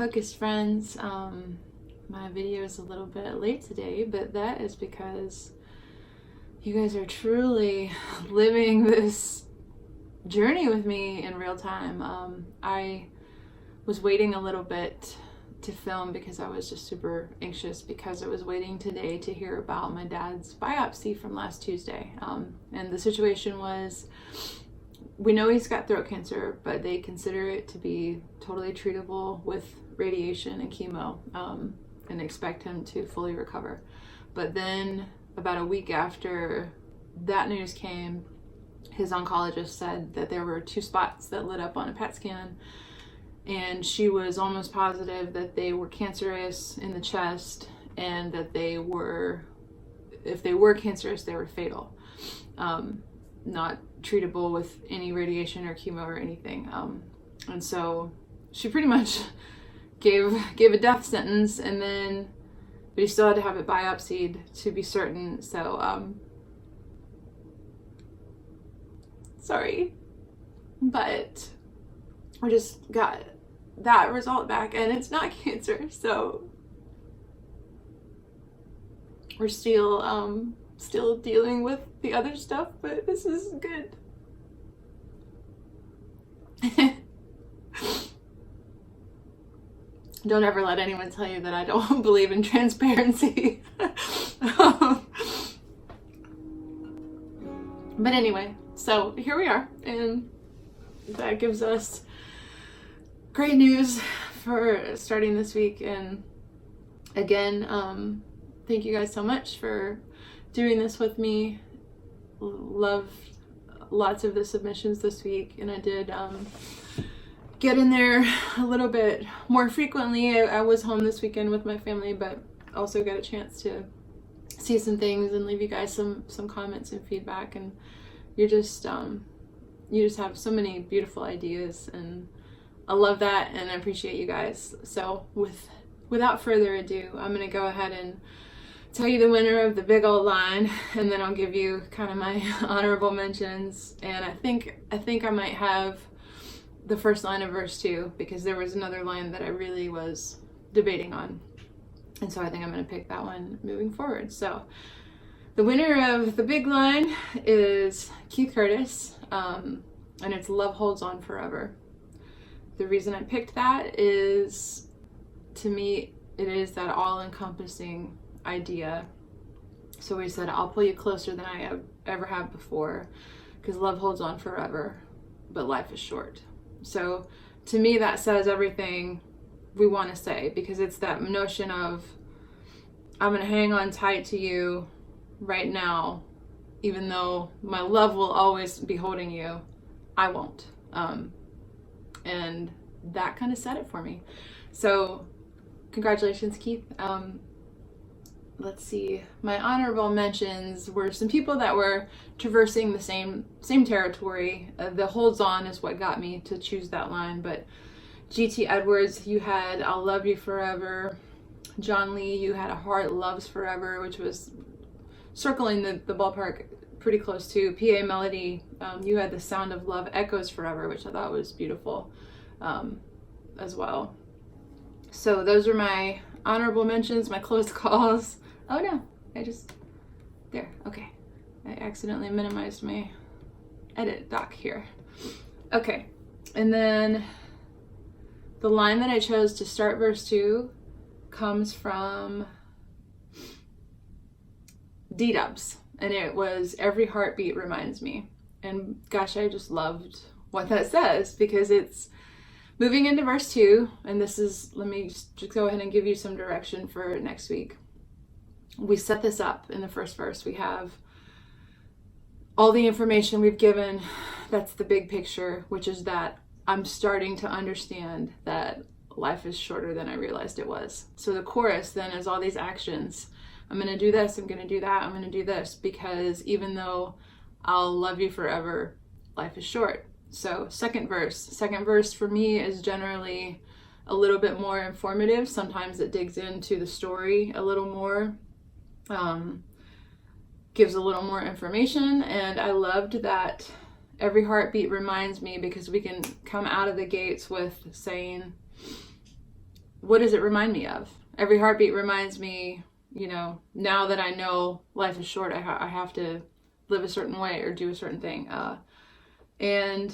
Hookist friends. My video is a little bit late today, but that is because you guys are truly living this journey with me in real time. I was waiting a little bit to film because I was just super anxious because I was waiting today to hear about my dad's biopsy from last Tuesday. And the situation was, we know he's got throat cancer, but they consider it to be totally treatable with radiation and chemo, and expect him to fully recover. But then about a week after that news came, his oncologist said that there were 2 spots that lit up on a PET scan, and she was almost positive that they were cancerous in the chest, and that they were, if they were cancerous, they were fatal, not treatable with any radiation or chemo or anything. And so she pretty much gave a death sentence, and then but he still had to have it biopsied to be certain. So sorry, but we just got that result back, and it's not cancer, so we're still dealing with the other stuff, but this is good. Don't ever let anyone tell you that I don't believe in transparency. But anyway, so here we are, and that gives us great news for starting this week. And again, thank you guys so much for doing this with me. Loved lots of the submissions this week, and I did get in there a little bit more frequently. I was home this weekend with my family, but also got a chance to see some things and leave you guys some comments and feedback. And you just have so many beautiful ideas, and I love that, and I appreciate you guys. So without further ado, I'm gonna go ahead and tell you the winner of the big old line, and then I'll give you kind of my honorable mentions. And I think I might have the first line of verse 2, because there was another line that I really was debating on, and so I think I'm going to pick that one moving forward. So the winner of the big line is Keith Curtis, and it's Love Holds On Forever. The reason I picked that is, to me, it is that all-encompassing idea. So he said, I'll pull you closer than I ever have before, because love holds on forever, but life is short. So to me, that says everything we want to say, because it's that notion of, I'm going to hang on tight to you right now, even though my love will always be holding you, I won't. And that kind of said it for me. So congratulations, Keith. Let's see, my honorable mentions were some people that were traversing the same territory. The holds on is what got me to choose that line, but G.T. Edwards, you had I'll Love You Forever. John Lee, you had A Heart Loves Forever, which was circling the ballpark pretty close to. P.A. Melody, you had The Sound of Love Echoes Forever, which I thought was beautiful as well. So those are my honorable mentions, my close calls. Oh no, there, okay. I accidentally minimized my edit doc here. Okay, and then the line that I chose to start verse 2 comes from D-Dubs, and it was Every Heartbeat Reminds Me. And gosh, I just loved what that says, because it's moving into verse 2, and this is, let me just go ahead and give you some direction for next week. We set this up in the first verse. We have all the information we've given. That's the big picture, which is that I'm starting to understand that life is shorter than I realized it was. So the chorus then is all these actions. I'm going to do this, I'm going to do that, I'm going to do this, because even though I'll love you forever, life is short. So second verse for me is generally a little bit more informative. Sometimes it digs into the story a little more, gives a little more information. And I loved that Every Heartbeat Reminds Me, because we can come out of the gates with saying, what does it remind me of? Every heartbeat reminds me, you know, now that I know life is short, I have to live a certain way or do a certain thing. And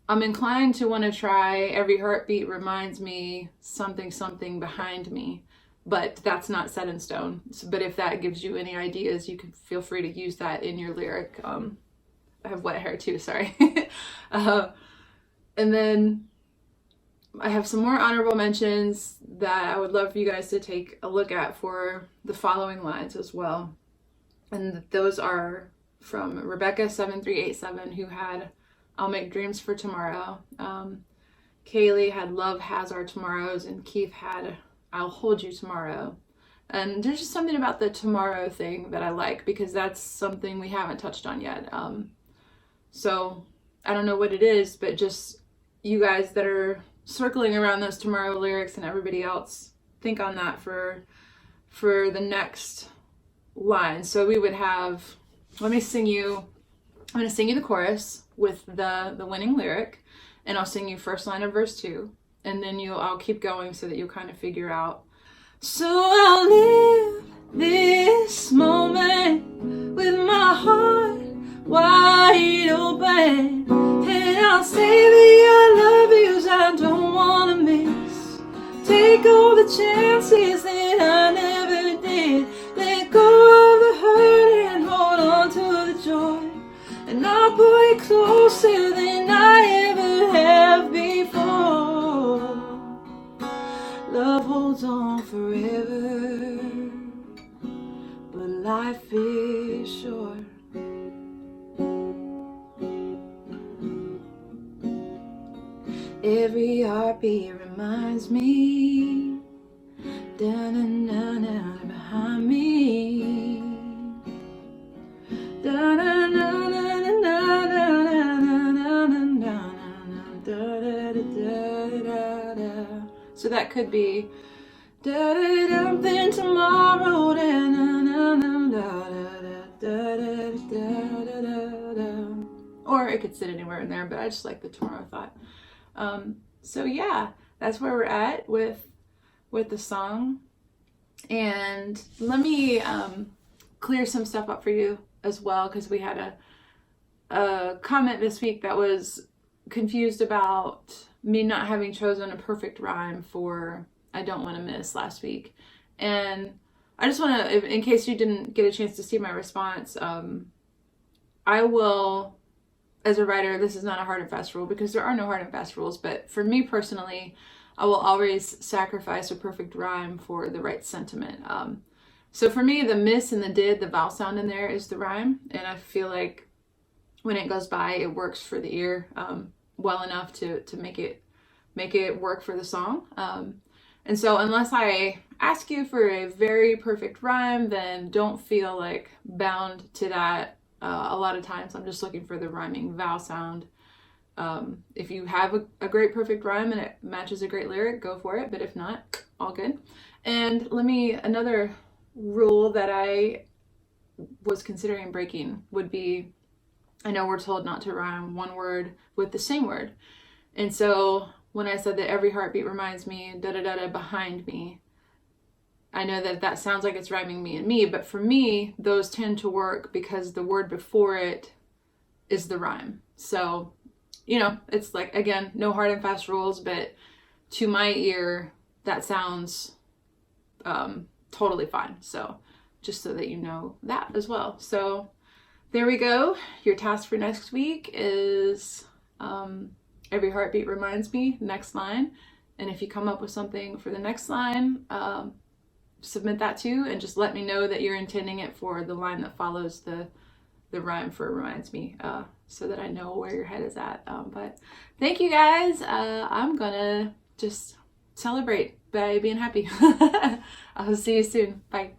I'm inclined to want to try every heartbeat reminds me something behind me, but that's not set in stone. But if that gives you any ideas, you can feel free to use that in your lyric. I have wet hair too, sorry. And then I have some more honorable mentions that I would love for you guys to take a look at for the following lines as well. And those are from Rebecca7387, who had I'll Make Dreams for Tomorrow. Kaylee had Love Has Our Tomorrows, and Keith had I'll Hold You Tomorrow. And there's just something about the tomorrow thing that I like, because that's something we haven't touched on yet. So I don't know what it is, but just you guys that are circling around those tomorrow lyrics and everybody else, think on that for the next line. So we would have, I'm going to sing you the chorus with the winning lyric, and I'll sing you first line of verse 2, and then I'll keep going so that you'll kind of figure out. So I'll live this moment with my heart wide open, and I'll say the I love yous I don't want to miss. Take all the chances that I never did. Let go of the hurt and hold on to the joy, and I'll pull you closer than I ever have before. Love holds on forever, but life is short. Every heartbeat reminds me, da-na-na-na behind me, da-na-na-na-na-na-na-na-na-na-na-na-da-da-da-da-da-da. So that could be da-da-da, then tomorrow, da-na-na-na-da-da-da-da-da-da-da. Or it could sit anywhere in there, but I just like the tomorrow thought. So yeah, that's where we're at with the song. And let me clear some stuff up for you as well, because we had a comment this week that was confused about me not having chosen a perfect rhyme for I Don't Want to Miss last week. And I just want to, in case you didn't get a chance to see my response, I will, as a writer, this is not a hard and fast rule, because there are no hard and fast rules, but for me personally, I will always sacrifice a perfect rhyme for the right sentiment. So for me, the miss and the did, the vowel sound in there is the rhyme, and I feel like when it goes by, it works for the ear well enough to make it work for the song. And so unless I ask you for a very perfect rhyme, then don't feel like bound to that. A lot of times I'm just looking for the rhyming vowel sound. If you have a great perfect rhyme and it matches a great lyric, go for it. But if not, all good. And another rule that I was considering breaking would be, I know we're told not to rhyme one word with the same word. And so when I said that every heartbeat reminds me da-da-da-da behind me, I know that sounds like it's rhyming me and me, but for me, those tend to work because the word before it is the rhyme. So, it's like, again, no hard and fast rules, but to my ear, that sounds totally fine. So just so that you know that as well. So there we go. Your task for next week is every heartbeat reminds me, next line. And if you come up with something for the next line, submit that too, and just let me know that you're intending it for the line that follows the rhyme for reminds me, so that I know where your head is at. But thank you guys. I'm gonna just celebrate by being happy. I'll see you soon. Bye.